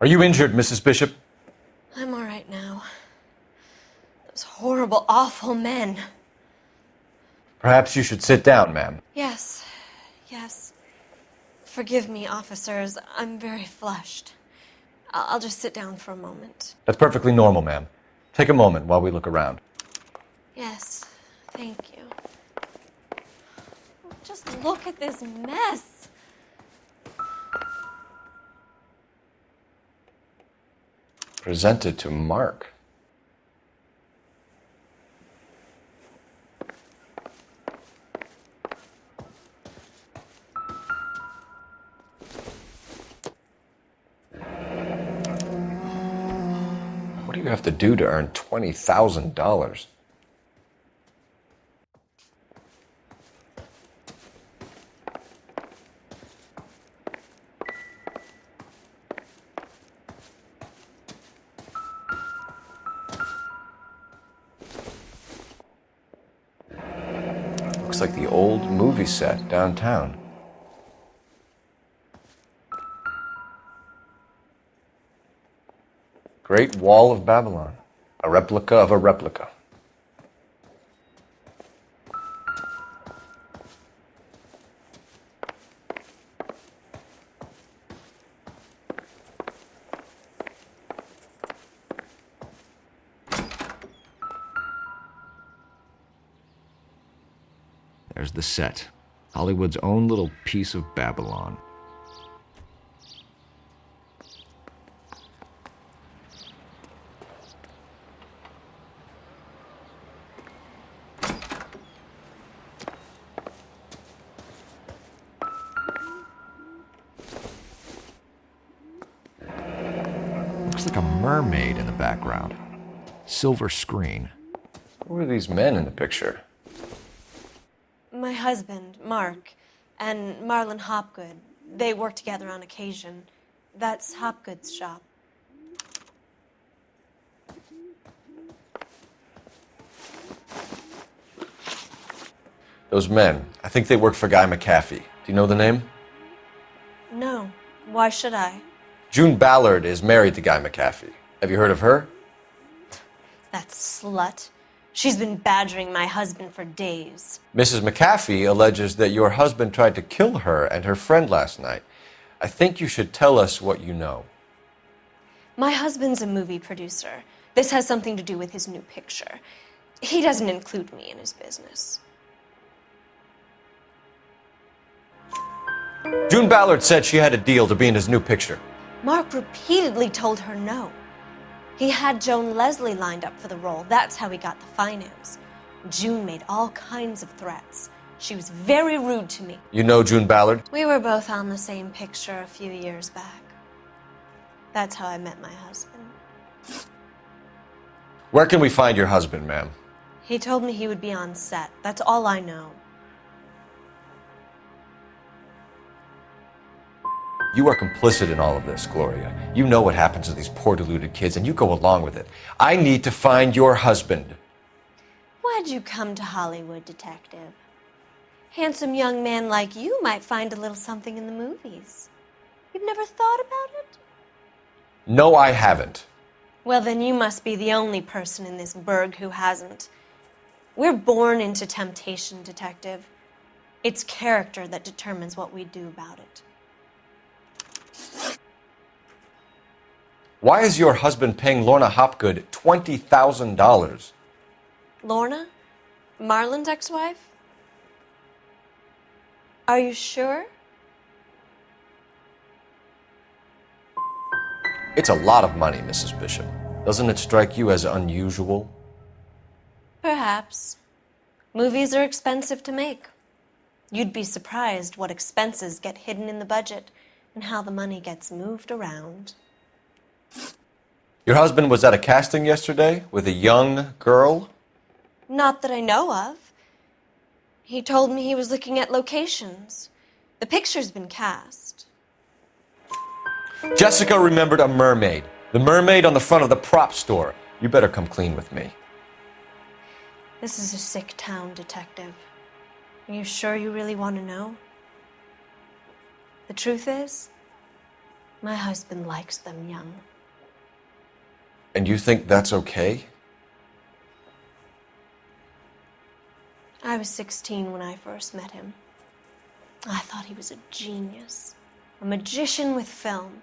Are you injured, Mrs. Bishop? I'm all right now. Those horrible, awful men. Perhaps you should sit down, ma'am. Yes. Forgive me, officers. I'm very flushed. I'll just sit down for a moment. That's perfectly normal, ma'am. Take a moment while we look around. Yes, thank you. Just look at this mess. Presented to Mark. What do you have to do to earn $20,000? Looks like the old movie set downtown. Great Wall of Babylon. A replica of a replica. There's the set. Hollywood's own little piece of Babylon. Looks like a mermaid in the background. Silver screen. Who are these men in the picture? My husband, Mark, and Marlon Hopgood. They work together on occasion. That's Hopgood's shop. Those men, I think they work for Guy McAfee. Do you know the name? No. Why should I? June Ballard is married to Guy McAfee. Have you heard of her? That slut. She's been badgering my husband for days. Mrs. McAfee alleges that your husband tried to kill her and her friend last night. I think you should tell us what you know. My husband's a movie producer. This has something to do with his new picture. He doesn't include me in his business. June Ballard said she had a deal to be in his new picture. Mark repeatedly told her no. He had Joan Leslie lined up for the role. That's how he got the finance. June made all kinds of threats. She was very rude to me. You know June Ballard? We were both on the same picture a few years back. That's how I met my husband. Where can we find your husband, ma'am? He told me he would be on set. That's all I know. You are complicit in all of this, Gloria. You know what happens to these poor deluded kids, and you go along with it. I need to find your husband. Why'd you come to Hollywood, detective? Handsome young man like you might find a little something in the movies. You've never thought about it? No, I haven't. Well, then you must be the only person in this burg who hasn't. We're born into temptation, detective. It's character that determines what we do about it. Why is your husband paying Lorna Hopgood $20,000? Lorna? Marlon's ex-wife? Are you sure? It's a lot of money, Mrs. Bishop. Doesn't it strike you as unusual? Perhaps. Movies are expensive to make. You'd be surprised what expenses get hidden in the budget and how the money gets moved around. Your husband was at a casting yesterday with a young girl? Not that I know of. He told me he was looking at locations. The picture's been cast. Jessica remembered a mermaid. The mermaid on the front of the prop store. You better come clean with me. This is a sick town, detective. Are you sure you really want to know? The truth is, My husband likes them young. And you think that's okay? I was 16 when I first met him. I thought he was a genius, a magician with film.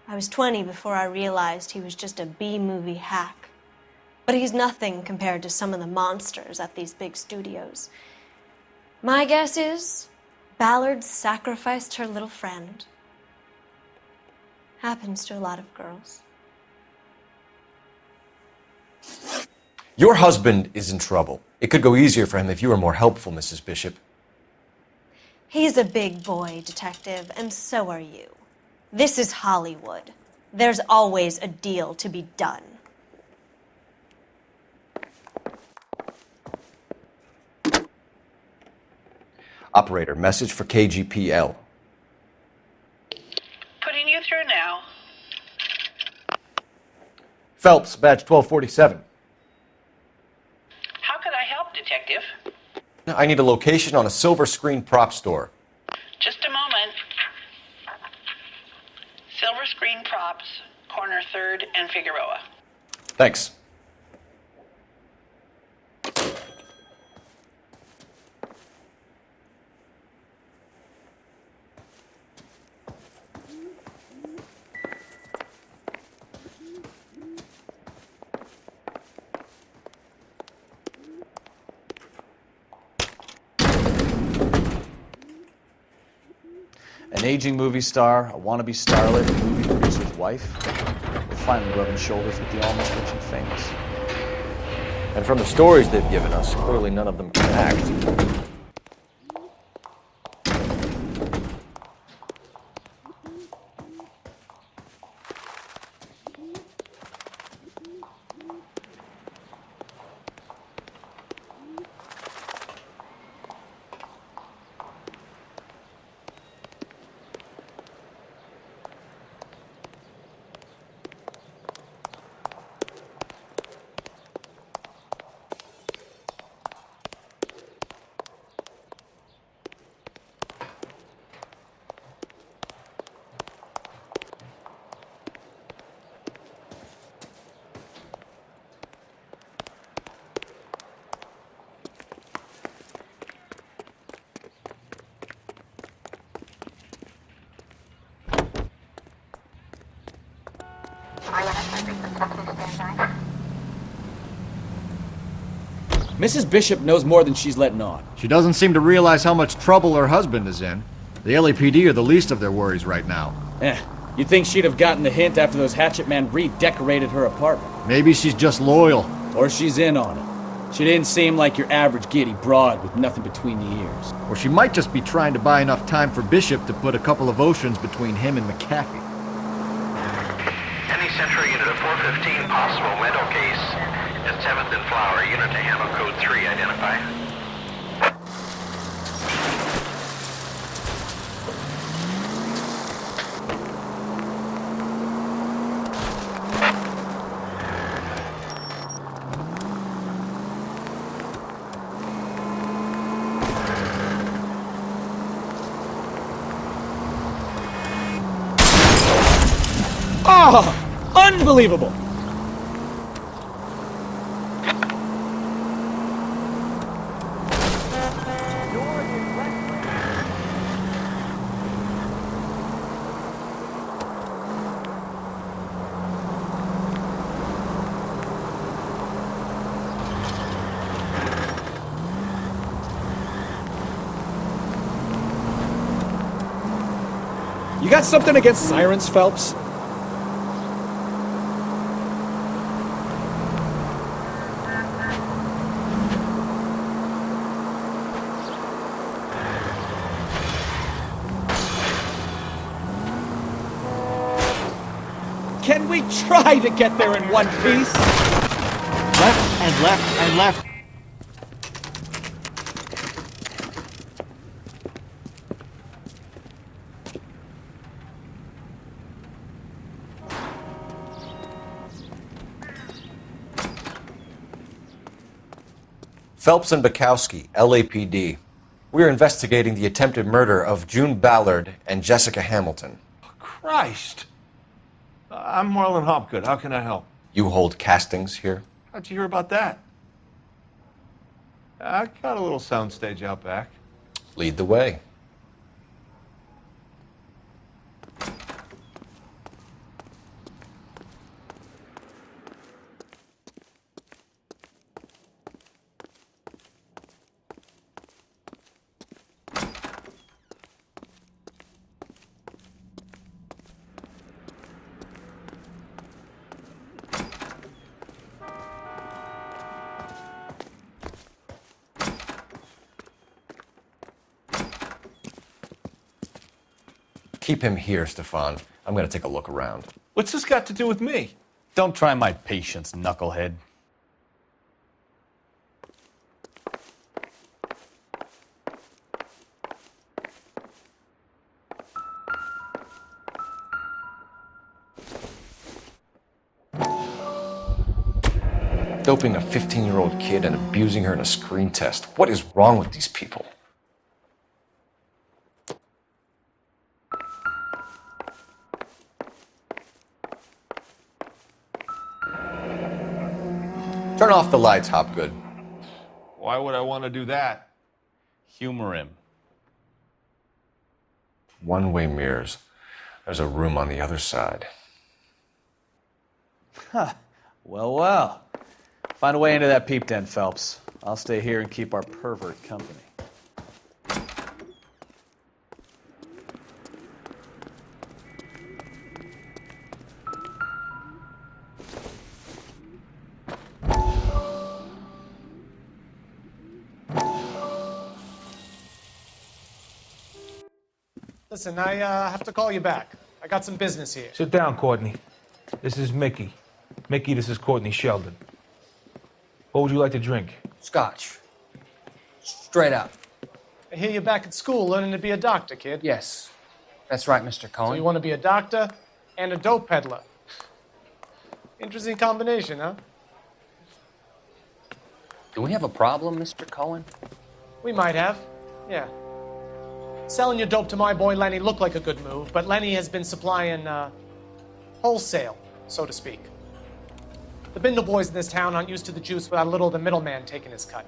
I was 20 before I realized he was just a B-movie hack. But he's nothing compared to some of the monsters at these big studios. My guess is Ballard sacrificed her little friend. Happens to a lot of girls. Your husband is in trouble. It could go easier for him if you were more helpful, Mrs. Bishop. He's a big boy, Detective, and so are you. This is Hollywood. There's always a deal to be done. Operator, message for KGPL. Putting you through now. Phelps, badge 1247. How could I help, Detective? I need a location on a silver screen prop store. Just a moment. Silver Screen Props, corner 3rd and Figueroa. Thanks. An aging movie star, a wannabe starlet, a movie producer's wife. We're finally rubbing shoulders with the almost rich and famous. And from the stories they've given us, clearly none of them can act. Mrs. Bishop knows more than she's letting on. She doesn't seem to realize how much trouble her husband is in. The LAPD are the least of their worries right now. You'd think she'd have gotten the hint after those hatchet men redecorated her apartment. Maybe she's just loyal. Or she's in on it. She didn't seem like your average giddy broad with nothing between the ears. Or she might just be trying to buy enough time for Bishop to put a couple of oceans between him and McAfee. Any Central Unit of 415 possible mental case at 7th and Flower. Unit to handle code 3. Identify. Oh! Unbelievable! You got something against sirens, Phelps? Can we try to get there in one piece? Left and left and left. Phelps and Bukowski, LAPD. We are investigating the attempted murder of June Ballard and Jessica Hamilton. Christ. I'm Marlon Hopgood. How can I help? You hold castings here? How'd you hear about that? I got a little soundstage out back. Lead the way. Keep him here, Stefan. I'm gonna take a look around. What's this got to do with me? Don't try my patience, knucklehead. Doping a 15-year-old kid and abusing her in a screen test. What is wrong with these people? Turn off the lights, Hopgood. Why would I want to do that? Humor him. One-way mirrors. There's a room on the other side. Well, well. Find a way into that peep den, Phelps. I'll stay here and keep our pervert company. Listen, I have to call you back. I got some business here. Sit down, Courtney. This is Mickey. Mickey, this is Courtney Sheldon. What would you like to drink? Scotch. Straight up. I hear you're back at school learning to be a doctor, kid. Yes. That's right, Mr. Cohen. So you want to be a doctor and a dope peddler. Interesting combination, huh? Do we have a problem, Mr. Cohen? We might have. Yeah. Selling your dope to my boy Lenny looked like a good move, but Lenny has been supplying, wholesale, so to speak. The Bindle boys in this town aren't used to the juice without a little of the middleman taking his cut.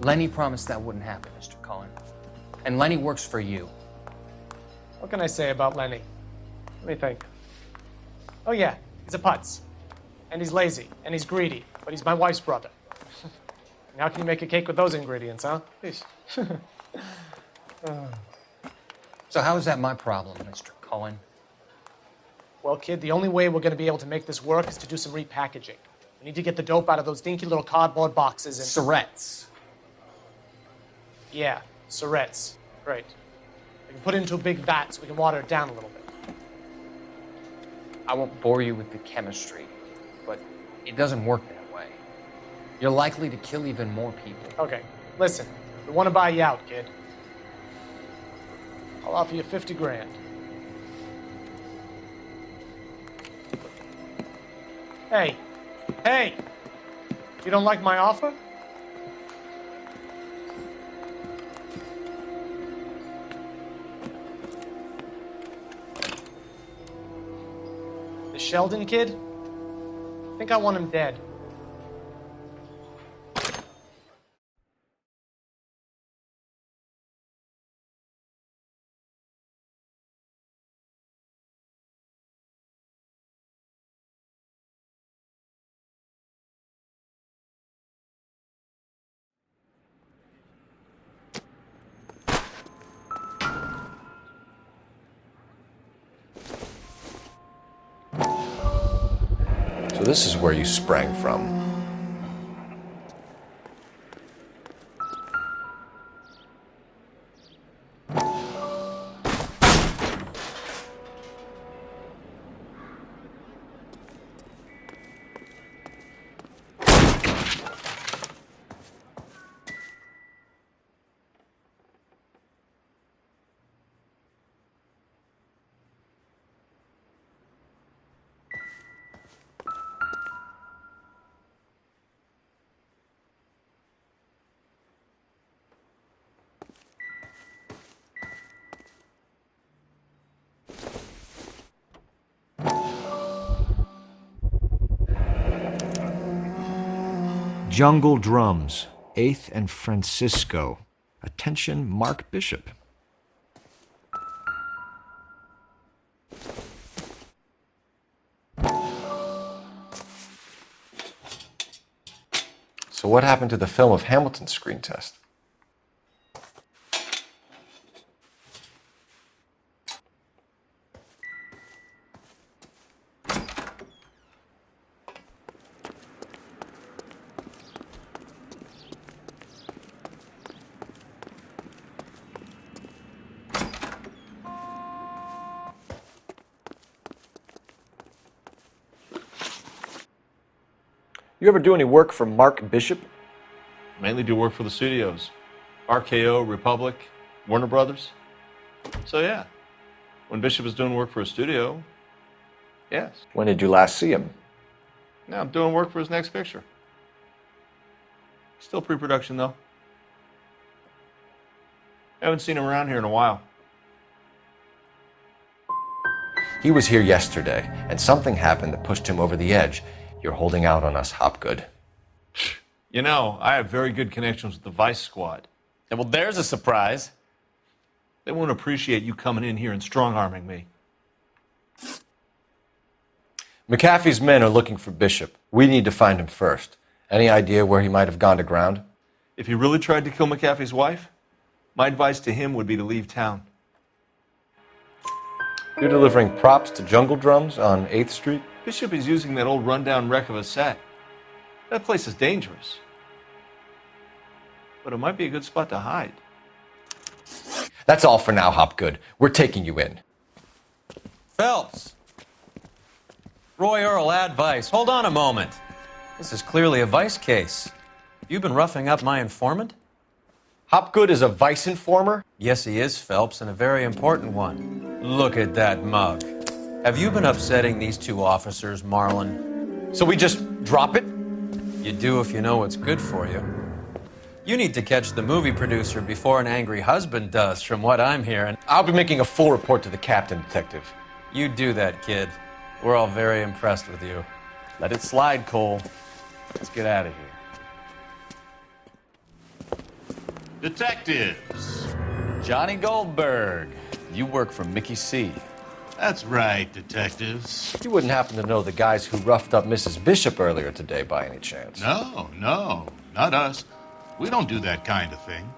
Lenny promised that wouldn't happen, Mr. Cohen. And Lenny works for you. What can I say about Lenny? Let me think. Oh yeah, he's a putz. And he's lazy, and he's greedy, but he's my wife's brother. And how can you make a cake with those ingredients, huh? So how is that my problem, Mr. Cohen? Well, kid, the only way we're going to be able to make this work is to do some repackaging. We need to get the dope out of those dinky little cardboard boxes and... Surrettes. Yeah, Surrettes. Great. We can put it into a big vat so we can water it down a little bit. I won't bore you with the chemistry, but it doesn't work that way. You're likely to kill even more people. Okay, listen. We want to buy you out, kid. I'll offer you 50 grand. Hey, hey! You don't like my offer? The Sheldon kid? I think I want him dead. So this is where you sprang from. Jungle Drums, 8th and Francisco. Attention, Mark Bishop. So what happened to the film of Hamilton's screen test? You ever do any work for Mark Bishop? Mainly do work for the studios. RKO, Republic, Warner Brothers. So yeah, when Bishop is doing work for a studio, yes. When did you last see him? Now I'm doing work for his next picture. Still pre-production though. Haven't seen him around here in a while. He was here yesterday, and something happened that pushed him over the edge. You're holding out on us, Hopgood. You know, I have very good connections with the Vice Squad. Well, there's a surprise. They won't appreciate you coming in here and strong-arming me. McAfee's men are looking for Bishop. We need to find him first. Any idea where he might have gone to ground? If he really tried to kill McAfee's wife, my advice to him would be to leave town. You're delivering props to Jungle Drums on 8th Street? Bishop is using that old rundown wreck of a set. That place is dangerous. But it might be a good spot to hide. That's all for now, Hopgood. We're taking you in. Phelps! Roy Earl, advice. Hold on a moment. This is clearly a vice case. You've been roughing up my informant? Hopgood is a vice informer? Yes, he is, Phelps, and a very important one. Look at that mug. Have you been upsetting these two officers, Marlin? So we just drop it? You do if you know what's good for you. You need to catch the movie producer before an angry husband does, from what I'm hearing. I'll be making a full report to the captain, Detective. You do that, kid. We're all very impressed with you. Let it slide, Cole. Let's get out of here. Detectives. Johnny Goldberg. You work for Mickey C. That's right, detectives. You wouldn't happen to know the guys who roughed up Mrs. Bishop earlier today by any chance? No, not us. We don't do that kind of thing.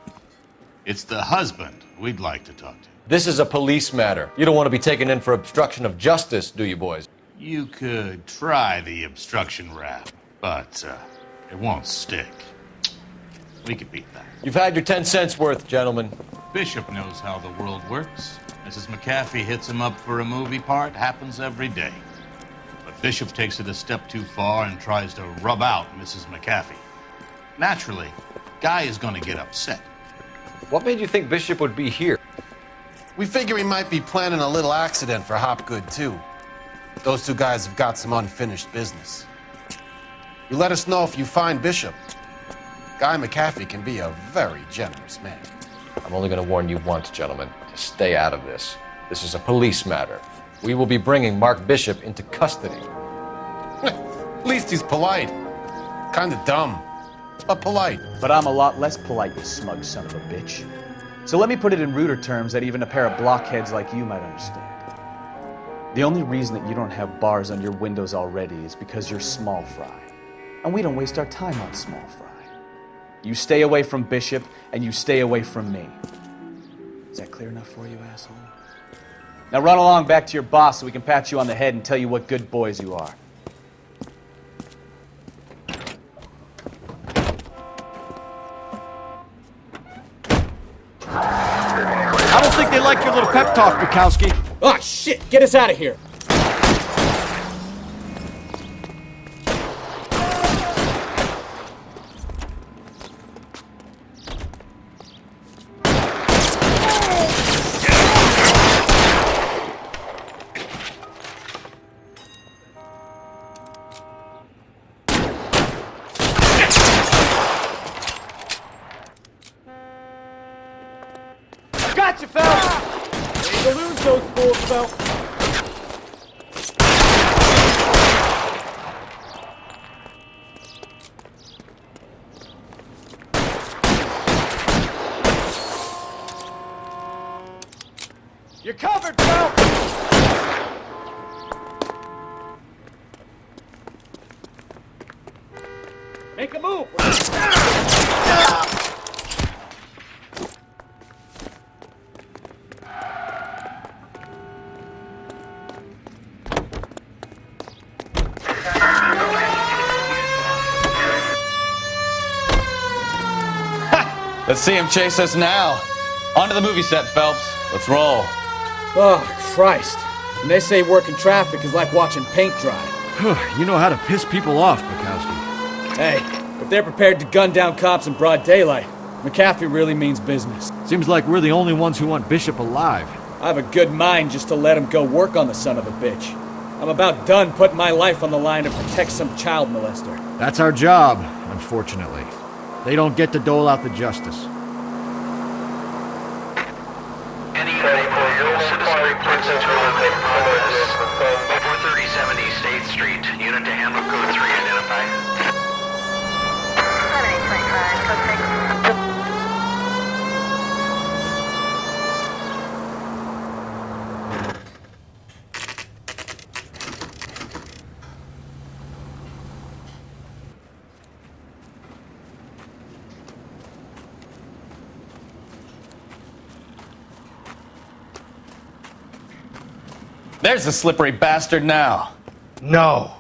It's the husband we'd like to talk to. This is a police matter. You don't want to be taken in for obstruction of justice, do you, boys? You could try the obstruction rap, but it won't stick. We could beat that. You've had your 10 cents worth, gentlemen. Bishop knows how the world works. Mrs. McAfee hits him up for a movie part, happens every day. But Bishop takes it a step too far and tries to rub out Mrs. McAfee. Naturally, Guy is going to get upset. What made you think Bishop would be here? We figure he might be planning a little accident for Hopgood, too. Those two guys have got some unfinished business. You let us know if you find Bishop. Guy McAfee can be a very generous man. I'm only going to warn you once, gentlemen, to stay out of this. This is a police matter. We will be bringing Mark Bishop into custody. At least he's polite. Kind of dumb, but polite. But I'm a lot less polite, you smug son of a bitch. So let me put it in ruder terms that even a pair of blockheads like you might understand. The only reason that you don't have bars on your windows already is because you're small fry. And we don't waste our time on small fry. You stay away from Bishop, and you stay away from me. Is that clear enough for you, asshole? Now run along back to your boss so we can pat you on the head and tell you what good boys you are. I don't think they like your little pep talk, Bukowski. Oh, shit! Get us out of here! Gotcha, Phelps! Ain't gonna lose those fools, Phelps. You're covered, Phelps! Make a move! Let's see him chase us now. On to the movie set, Phelps. Let's roll. Oh, Christ. And they say working traffic is like watching paint dry. You know how to piss people off, Bukowski. Hey, if they're prepared to gun down cops in broad daylight, McAfee really means business. Seems like we're the only ones who want Bishop alive. I have a good mind just to let him go work on the son of a bitch. I'm about done putting my life on the line to protect some child molester. That's our job, unfortunately. They don't get to dole out the justice. Any citizen reports of traffic progress. 43070 State Street. Unit to handle code 3 identify. 7825, code 6. There's the slippery bastard now. No.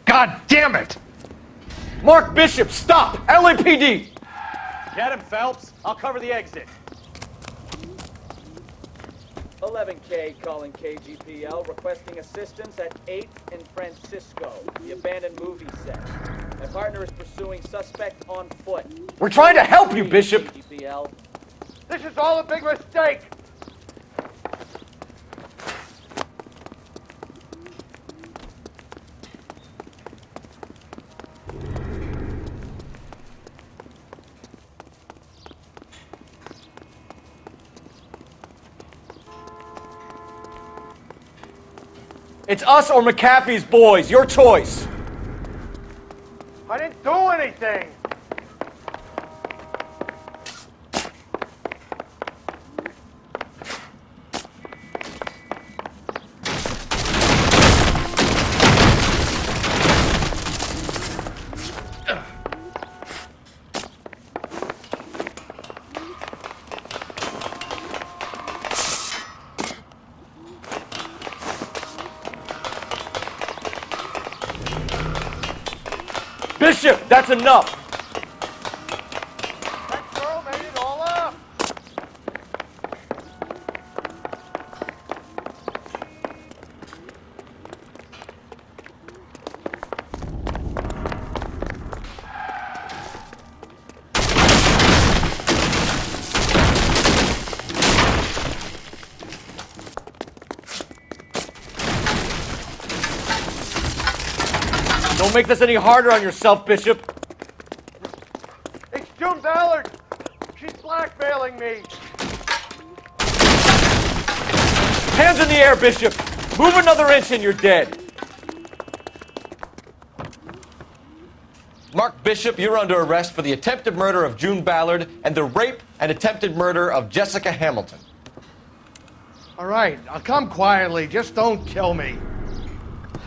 God damn it! Mark Bishop, stop! LAPD! Get him, Phelps. I'll cover the exit. 11K calling KGPL, requesting assistance at 8th and Francisco, the abandoned movie set. My partner is pursuing suspect on foot. We're trying to help you, Bishop! KGPL. This is all a big mistake! It's us or McAfee's boys, your choice! I didn't do anything! Bishop, that's enough! That girl made it all up! Don't make this any harder on yourself, Bishop. It's June Ballard! She's blackmailing me! Hands in the air, Bishop! Move another inch and you're dead. Mark Bishop, you're under arrest for the attempted murder of June Ballard and the rape and attempted murder of Jessica Hamilton. All right, I'll come quietly. Just don't kill me.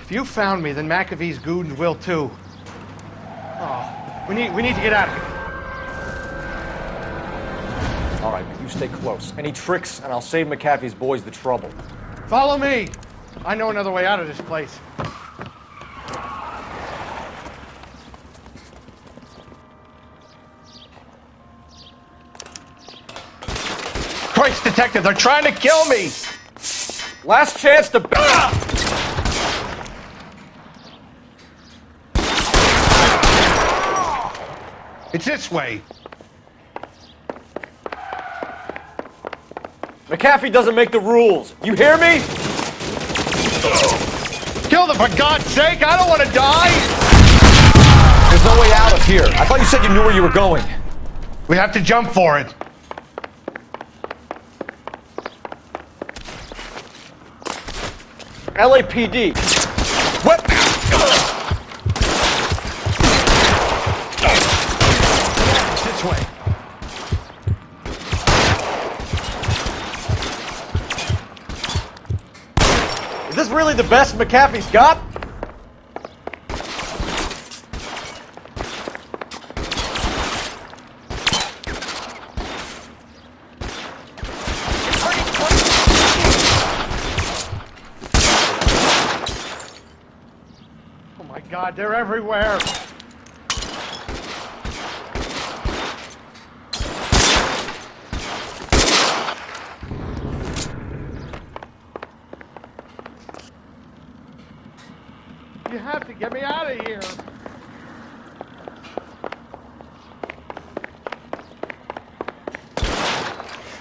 If you found me, then McAfee's goons will too. Oh, we need to get out of here. All right, you stay close. Any tricks, and I'll save McAfee's boys the trouble. Follow me. I know another way out of this place. Christ, detective, they're trying to kill me! Last chance to... It's this way. McAfee doesn't make the rules. You hear me? Kill them, for God's sake! I don't want to die! There's no way out of here. I thought you said you knew where you were going. We have to jump for it. LAPD. What? This way. really the best McAfee's got? Oh my God, they're everywhere. You have to get me out of here.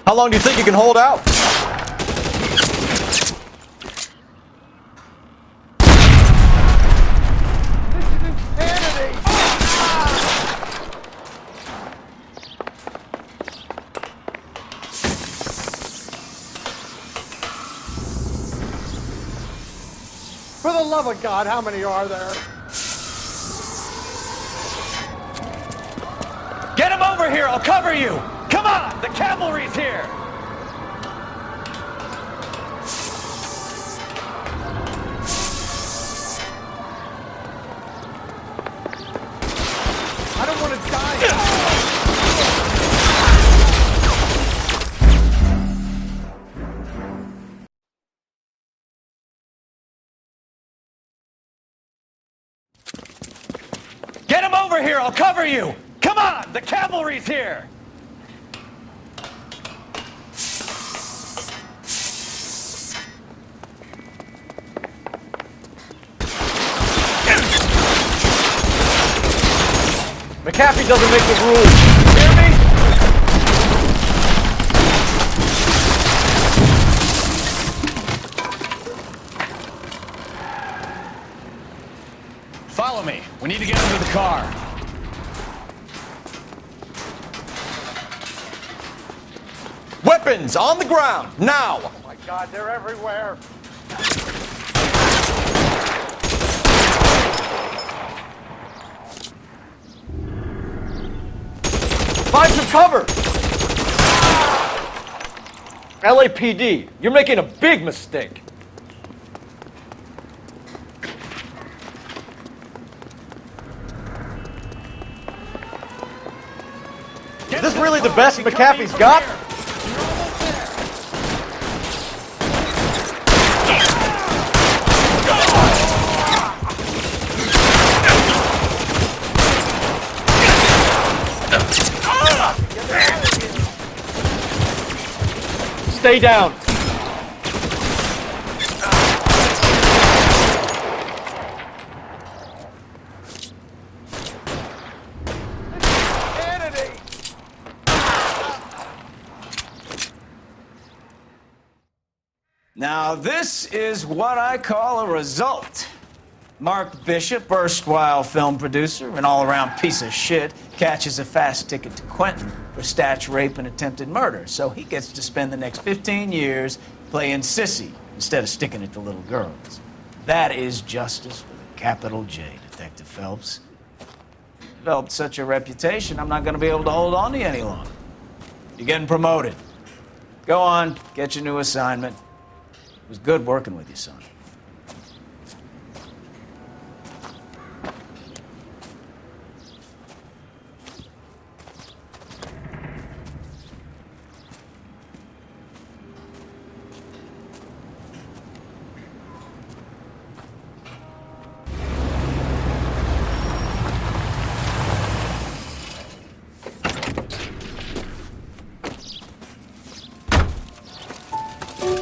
How long do you think you can hold out? For the love of God, how many are there? Get him over here! I'll cover you! Come on! The cavalry's here! I don't want to die. Get him over here! I'll cover you! Come on! The cavalry's here! McAfee doesn't make the rules. Hear me? Follow me. We need to get under the car. Weapons on the ground, now! Oh my God, they're everywhere. Find some cover! LAPD, you're making a big mistake. Is this really the best McAfee's got? Stay down. Now, this is what I call a result. Mark Bishop, erstwhile film producer and all-around piece of shit, catches a fast ticket to Quentin for statch rape and attempted murder, so he gets to spend the next 15 years playing sissy instead of sticking it to little girls. That is justice with a capital J, Detective Phelps. Developed such a reputation, I'm not going to be able to hold on to you any longer. You're getting promoted. Go on, get your new assignment. It was good working with you, son.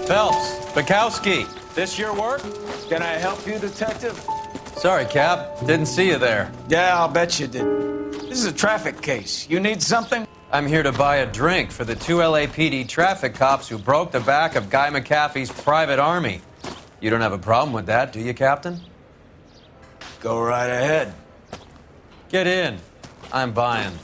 Phelps, Bukowski, this your work? Can I help you, Detective? Sorry, Cap. Didn't see you there. Yeah, I'll bet you did. This is a traffic case. You need something? I'm here to buy a drink for the 2 LAPD traffic cops who broke the back of Guy McAfee's private army. You don't have a problem with that, do you, Captain? Go right ahead. Get in. I'm buying.